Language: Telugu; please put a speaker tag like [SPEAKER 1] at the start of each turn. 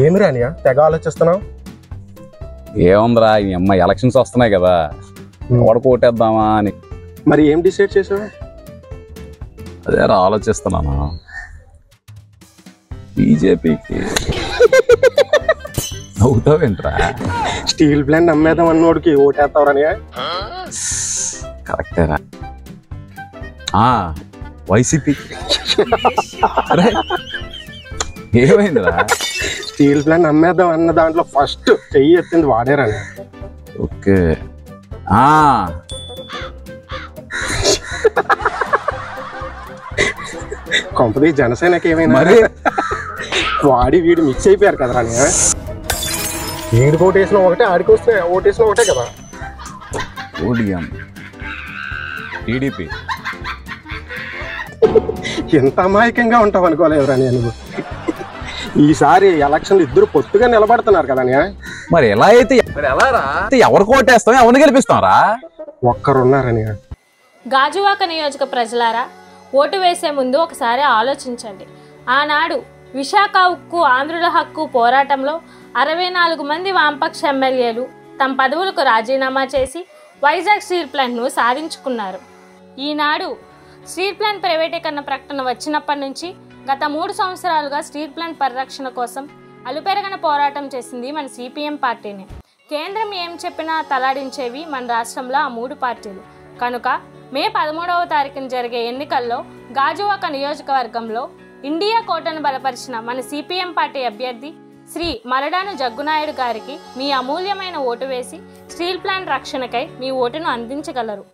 [SPEAKER 1] ఏమి రానియా తెగ ఆలోచిస్తున్నావు?
[SPEAKER 2] ఏముందిరా ఈ అమ్మాయి ఎలక్షన్స్ వస్తున్నాయి కదా, ఎవరికి ఓటేద్దామా అని.
[SPEAKER 1] మరి ఏం డిసైడ్ చేసావు?
[SPEAKER 2] అదే ఆలోచిస్తున్నాను, బీజేపీకి. నవ్వుతావేంట్రా?
[SPEAKER 1] స్టీల్ ప్లాంట్ అమ్మేద్దాం అన్నోడికి ఓటేస్తావు రానియా?
[SPEAKER 2] కరెక్టేరా. వైసీపీ. ఏమైందిరా?
[SPEAKER 1] స్టీల్ ప్లాంట్ అమ్మేద్దాం అన్న దాంట్లో ఫస్ట్ చెయ్యి ఎత్తింది వాడేరాని.
[SPEAKER 2] ఓకే.
[SPEAKER 1] కొంపది జనసేనకి ఏమైనా
[SPEAKER 2] మరి
[SPEAKER 1] వాడి వీడు మిక్స్ అయిపోయారు కదా రాని. వీడికి ఓటేసిన ఒకటే, ఆడికి వస్తే ఓటేసిన ఒకటే కదా.
[SPEAKER 2] ఓడిఎం టీడీపీ.
[SPEAKER 1] ఎంత అమాయకంగా ఉంటావు అనుకోలేదు రాని నువ్వు. ఈసారి ఎలక్షన్ ఇద్దరు పొత్తుగా నిలబడుతున్నారు కదా.
[SPEAKER 2] మరి ఎలా అయితే ఎవరికి ఓటేస్తాం, ఎవరిని గెలిపిస్తాం రా?
[SPEAKER 1] ఒక్కరున్నారని.
[SPEAKER 3] గాజువాక నియోజక ప్రజలారా, ఓటు వేసే ముందు ఒకసారి ఆలోచించండి. ఆనాడు విశాఖ ఉక్కు ఆంధ్రుల హక్కు పోరాటంలో 64 మంది వామపక్ష ఎమ్మెల్యేలు తమ పదవులకు రాజీనామా చేసి వైజాగ్ స్టీల్ ప్లాంట్ను సాధించుకున్నారు. ఈనాడు స్టీల్ ప్లాంట్ ప్రైవేటీకరణ ప్రకటన వచ్చినప్పటి నుంచి గత 3 సంవత్సరాలుగా స్టీల్ ప్లాంట్ పరిరక్షణ కోసం అలుపెరగన పోరాటం చేసింది మన సిపిఎం పార్టీని. కేంద్రం ఏం చెప్పినా తలాడించేవి మన రాష్ట్రంలో ఆ 3 పార్టీలు. కనుక మే 13వ తారీఖున జరిగే ఎన్నికల్లో గాజువాక నియోజకవర్గంలో ఇండియా కోటను బలపరిచిన మన సిపిఎం పార్టీ అభ్యర్థి శ్రీ మరడాను జగ్గునాయుడు గారికి మీ అమూల్యమైన ఓటు వేసి స్టీల్ ప్లాంట్ రక్షణకై మీ ఓటును అందించగలరు.